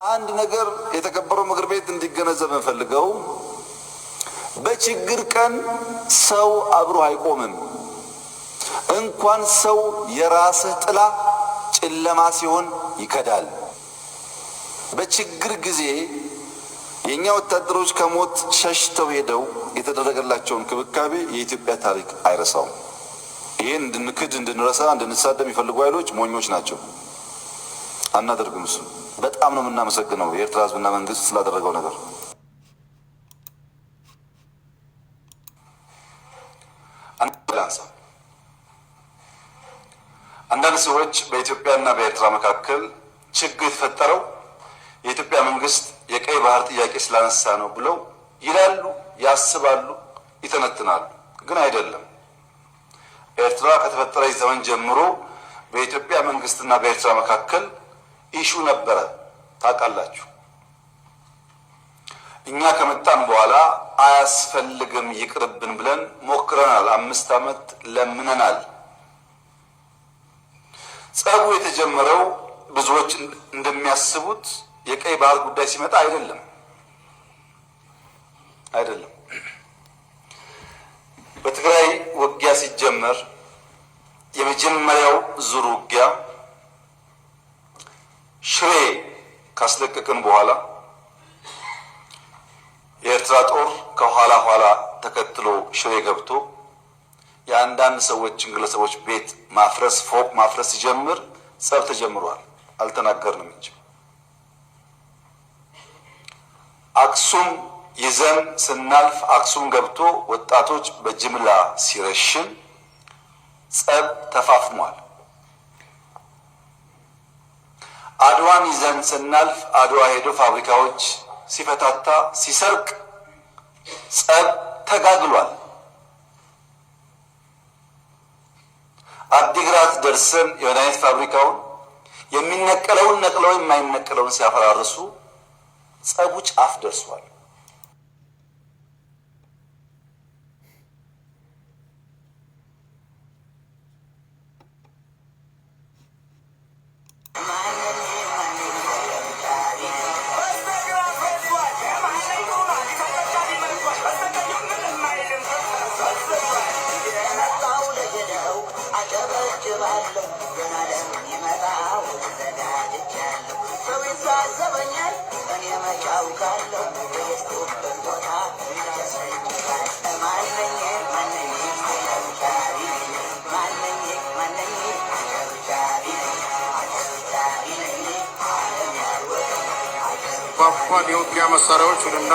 አንድ ነገር የተከበረው ምክር ቤት እንዲገነዘብ እንፈልገው በችግር ቀን ሰው አብሮ አይቆምም። እንኳን ሰው የራስህ ጥላ ጨለማ ሲሆን ይከዳል። በችግር ጊዜ የኛ ወታደሮች ከሞት ሸሽተው ሄደው የተደረገላቸውን ክብካቤ የኢትዮጵያ ታሪክ አይረሳውም። ይሄን እንድንክድ እንድንረሳ እንድንሳደብ የሚፈልጉ ኃይሎች ሞኞች ናቸው። አናደርግም። እሱ በጣም ነው የምናመሰግነው የኤርትራ ሕዝብና መንግስት ስላደረገው ነገር። አንዳንድ ሰዎች በኢትዮጵያና በኤርትራ መካከል ችግር የተፈጠረው የኢትዮጵያ መንግስት የቀይ ባህር ጥያቄ ስላነሳ ነው ብለው ይላሉ፣ ያስባሉ፣ ይተነትናሉ። ግን አይደለም። ኤርትራ ከተፈጠረች ዘመን ጀምሮ በኢትዮጵያ መንግስትና በኤርትራ መካከል ኢሹ ነበረ። ታውቃላችሁ። እኛ ከመጣን በኋላ አያስፈልግም ይቅርብን ብለን ሞክረናል። 5 ዓመት ለምነናል። ጸቡ የተጀመረው ብዙዎች እንደሚያስቡት የቀይ ባህር ጉዳይ ሲመጣ አይደለም። በትግራይ ውጊያ ሲጀመር የመጀመሪያው ዙር ውጊያ ሽሬ ካስለቀቅን በኋላ የኤርትራ ጦር ከኋላ ኋላ ተከትሎ ሽሬ ገብቶ የአንዳንድ ሰዎችን ግለሰቦች ቤት ማፍረስ፣ ፎቅ ማፍረስ ሲጀምር ጸብ ተጀምሯል። አልተናገርንም እንጂ አክሱም ይዘን ስናልፍ አክሱም ገብቶ ወጣቶች በጅምላ ሲረሽን ጸብ ተፋፍሟል። አድዋን ይዘን ስናልፍ አድዋ ሄዶ ፋብሪካዎች ሲፈታታ ሲሰርቅ ጸብ ተጋግሏል። አዲግራት ደርሰን የመድኃኒት ፋብሪካውን የሚነቀለውን ነቅለው የማይነቀለውን ሲያፈራርሱ ጸቡ ጫፍ ደርሷል። ከባድ የውጊያ መሳሪያዎችንና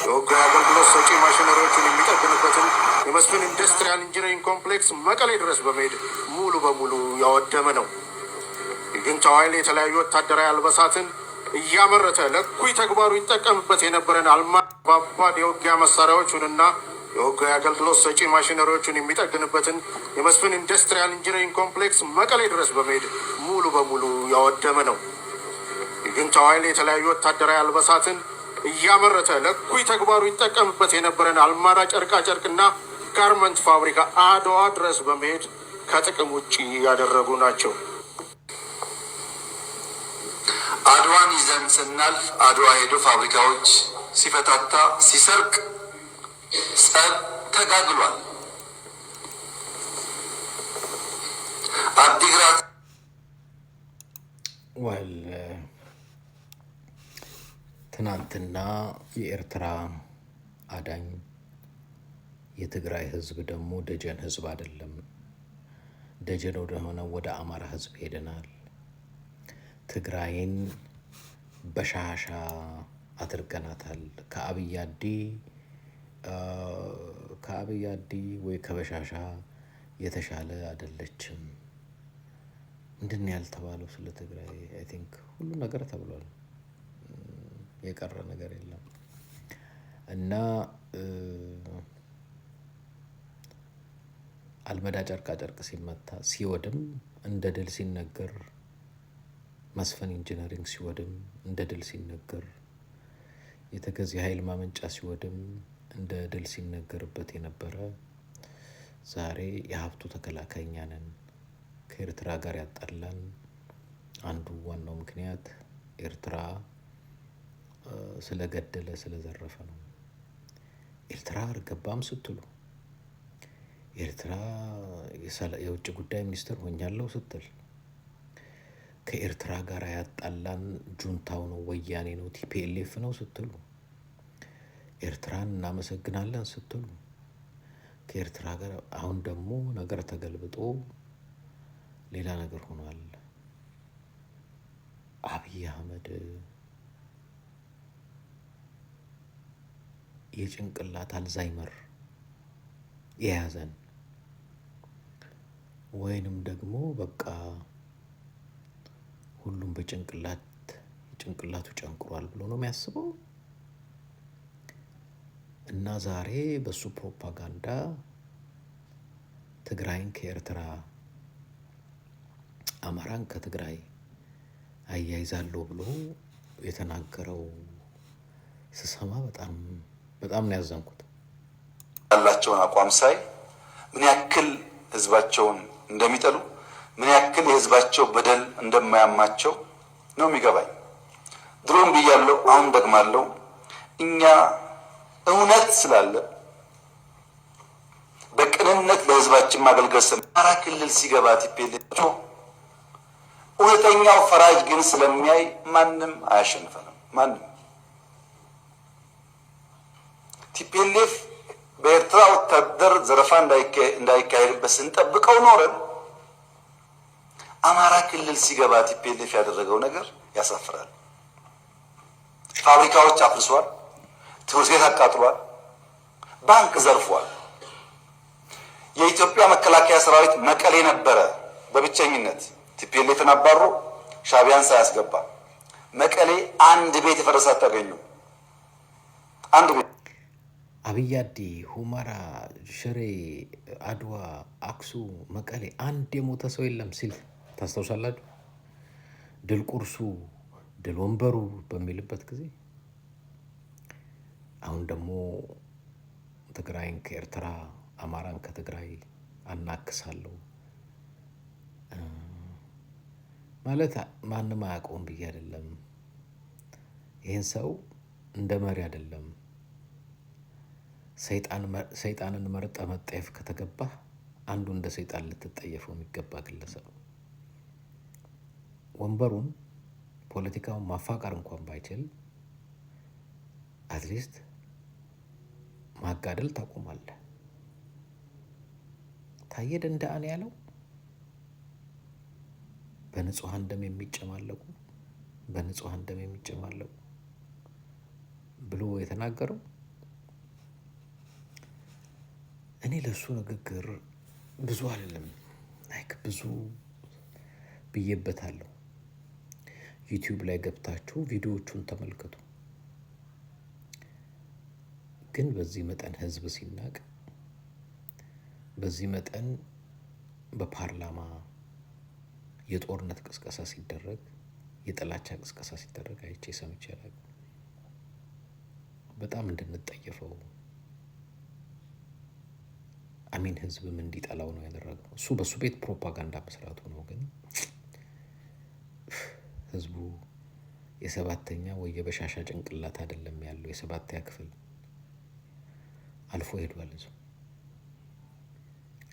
የውጊያ አገልግሎት ሰጪ ማሽነሪዎችን የሚጠግንበትን የመስፍን ኢንዱስትሪያል ኢንጂነሪንግ ኮምፕሌክስ መቀሌ ድረስ በመሄድ ሙሉ በሙሉ ያወደመ ነው። የጁንታው ኃይል የተለያዩ ወታደራዊ አልባሳትን እያመረተ ለእኩይ ተግባሩ ይጠቀምበት የነበረን ከባድ የውጊያ መሳሪያዎችንና የውጊያ አገልግሎት ሰጪ ማሽነሪዎችን የሚጠግንበትን የመስፍን ኢንዱስትሪያል ኢንጂነሪንግ ኮምፕሌክስ መቀሌ ድረስ በመሄድ ሙሉ በሙሉ ያወደመ ነው። የጁንታው ኃይል የተለያዩ ወታደራዊ አልባሳትን እያመረተ ለእኩይ ተግባሩ ይጠቀምበት የነበረን አልማዳ ጨርቃ ጨርቅና ጋርመንት ፋብሪካ አድዋ ድረስ በመሄድ ከጥቅም ውጪ ያደረጉ ናቸው። አድዋን ይዘን ስናልፍ አድዋ ሄዶ ፋብሪካዎች ሲፈታታ ሲሰርቅ ጸብ ተጋግሏል። አዲግራት ትናንትና የኤርትራ አዳኝ የትግራይ ህዝብ ደግሞ ደጀን ህዝብ አይደለም፣ ደጀን ወደሆነ ወደ አማራ ህዝብ ሄደናል። ትግራይን በሻሻ አድርገናታል። ከአብይ አዲ ወይ ከበሻሻ የተሻለ አይደለችም። ምንድን ነው ያልተባለው ስለ ትግራይ? አይ ቲንክ ሁሉ ነገር ተብሏል። የቀረ ነገር የለም። እና አልመዳ ጨርቃ ጨርቅ ሲመታ ሲወድም እንደ ድል ሲነገር፣ መስፍን ኢንጂነሪንግ ሲወድም እንደ ድል ሲነገር፣ የተከዜ ኃይል ማመንጫ ሲወድም እንደ ድል ሲነገርበት የነበረ ዛሬ የሀብቱ ተከላካይ እኛ ነን። ከኤርትራ ጋር ያጣላን አንዱ ዋናው ምክንያት ኤርትራ ስለገደለ ስለዘረፈ ነው። ኤርትራ አልገባም ስትሉ ኤርትራ የውጭ ጉዳይ ሚኒስትር ሆኛለሁ ስትል ከኤርትራ ጋር ያጣላን ጁንታው ነው፣ ወያኔ ነው፣ ቲፒኤልኤፍ ነው ስትሉ ኤርትራን እናመሰግናለን ስትሉ ከኤርትራ ጋር አሁን ደግሞ ነገር ተገልብጦ ሌላ ነገር ሆኗል። አብይ አህመድ የጭንቅላት አልዛይመር የያዘን ወይንም ደግሞ በቃ ሁሉም ጭንቅላቱ ጨንቅሯል ብሎ ነው የሚያስበው። እና ዛሬ በሱ ፕሮፓጋንዳ ትግራይን ከኤርትራ አማራን ከትግራይ አያይዛለሁ ብሎ የተናገረው ስሰማ በጣም ነው ያዘንኩት። ያላቸውን አቋም ሳይ ምን ያክል ህዝባቸውን እንደሚጠሉ ምን ያክል የህዝባቸው በደል እንደማያማቸው ነው የሚገባኝ። ድሮም ብያለሁ፣ አሁን ደግማለሁ። እኛ እውነት ስላለ በቅንነት ለህዝባችን ማገልገል አማራ ክልል ሲገባ ቲፒኤልኤፍ እውነተኛው ፈራጅ ግን ስለሚያይ ማንም አያሸንፈንም። ማንም ቲፒኤልኤፍ በኤርትራ ወታደር ዘረፋ እንዳይካሄድበት ስንጠብቀው ኖረን አማራ ክልል ሲገባ ቲፒኤልኤፍ ያደረገው ነገር ያሳፍራል። ፋብሪካዎች አፍርሷል፣ ትምህርት ቤት አቃጥሏል፣ ባንክ ዘርፏል። የኢትዮጵያ መከላከያ ሰራዊት መቀሌ ነበረ በብቸኝነት ቲፒኤልኤፍን አባሮ ሻቢያን ሳያስገባ መቀሌ አንድ ቤት የፈረሰ አታገኙ። አንድ ቤት አብያዲ፣ ሁመራ፣ ሽሬ፣ አድዋ፣ አክሱም፣ መቀሌ አንድ የሞተ ሰው የለም ሲል ታስታውሳላችሁ። ድል ቁርሱ ድል ወንበሩ በሚልበት ጊዜ አሁን ደግሞ ትግራይን ከኤርትራ አማራን ከትግራይ አናክሳለሁ ማለት ማንም አያውቀውም ብዬ አይደለም። ይህን ሰው እንደ መሪ አይደለም። ሰይጣንን መርጠ መጠየፍ ከተገባ አንዱ እንደ ሰይጣን ልትጠየፈው የሚገባ ግለሰብ ወንበሩን ፖለቲካውን ማፋቀር እንኳን ባይችል አትሊስት ማጋደል ታቆማለህ። ታየ ደንደአን ያለው በንጹሃን ደም የሚጨማለቁ ብሎ የተናገረው እኔ ለሱ ንግግር ብዙ አይደለም ብዙ ብዬበታለሁ። ዩቲዩብ ላይ ገብታችሁ ቪዲዮዎቹን ተመልከቱ። ግን በዚህ መጠን ህዝብ ሲናቅ፣ በዚህ መጠን በፓርላማ የጦርነት ቅስቀሳ ሲደረግ፣ የጥላቻ ቅስቀሳ ሲደረግ አይቼ ሰምቼ አላውቅም። በጣም እንድንጠየፈው አሚን ህዝብም እንዲጠላው ነው ያደረገው። እሱ በሱ ቤት ፕሮፓጋንዳ መስራቱ ነው። ግን ህዝቡ የሰባተኛ ወይ የበሻሻ ጭንቅላት አይደለም ያለው፣ የሰባተኛ ክፍል አልፎ ሄዷል። ህዝቡ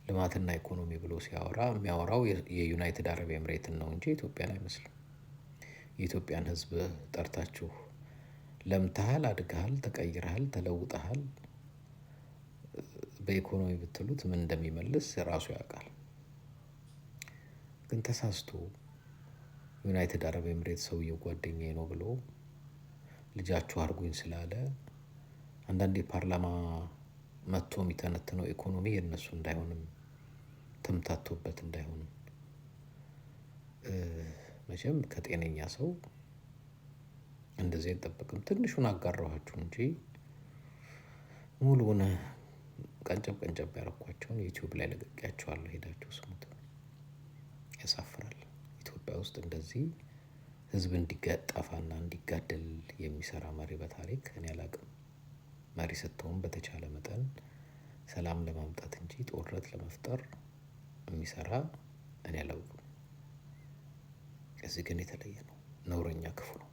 ልማትና ኢኮኖሚ ብሎ ሲያወራ የሚያወራው የዩናይትድ አረብ ኤምሬትን ነው እንጂ ኢትዮጵያን አይመስልም። የኢትዮጵያን ህዝብ ጠርታችሁ ለምተሃል፣ አድገሃል፣ ተቀይረሃል፣ ተለውጠሃል በኢኮኖሚ ብትሉት ምን እንደሚመልስ ራሱ ያውቃል። ግን ተሳስቶ ዩናይትድ አረብ ኤምሬት ሰውየው ጓደኛዬ ነው ብሎ ልጃችሁ አርጉኝ ስላለ አንዳንዴ ፓርላማ መጥቶ የሚተነትነው ኢኮኖሚ የነሱ እንዳይሆንም ተምታቶበት እንዳይሆን መቼም ከጤነኛ ሰው እንደዚህ አይጠበቅም። ትንሹን አጋራኋችሁ እንጂ ሙሉውን ቀንጨብ ያረኳቸውን ዩቲዩብ ላይ ለቅቄያቸዋለሁ። ሄዳችሁ ስሙት። ያሳፍራል። ኢትዮጵያ ውስጥ እንደዚህ ህዝብ እንዲጠፋና እንዲጋደል የሚሰራ መሪ በታሪክ እኔ አላውቅም። መሪ ስትሆን በተቻለ መጠን ሰላም ለማምጣት እንጂ ጦርነት ለመፍጠር የሚሰራ እኔ አላውቅም። እዚህ ግን የተለየ ነው። ነውረኛ፣ ክፉ ነው።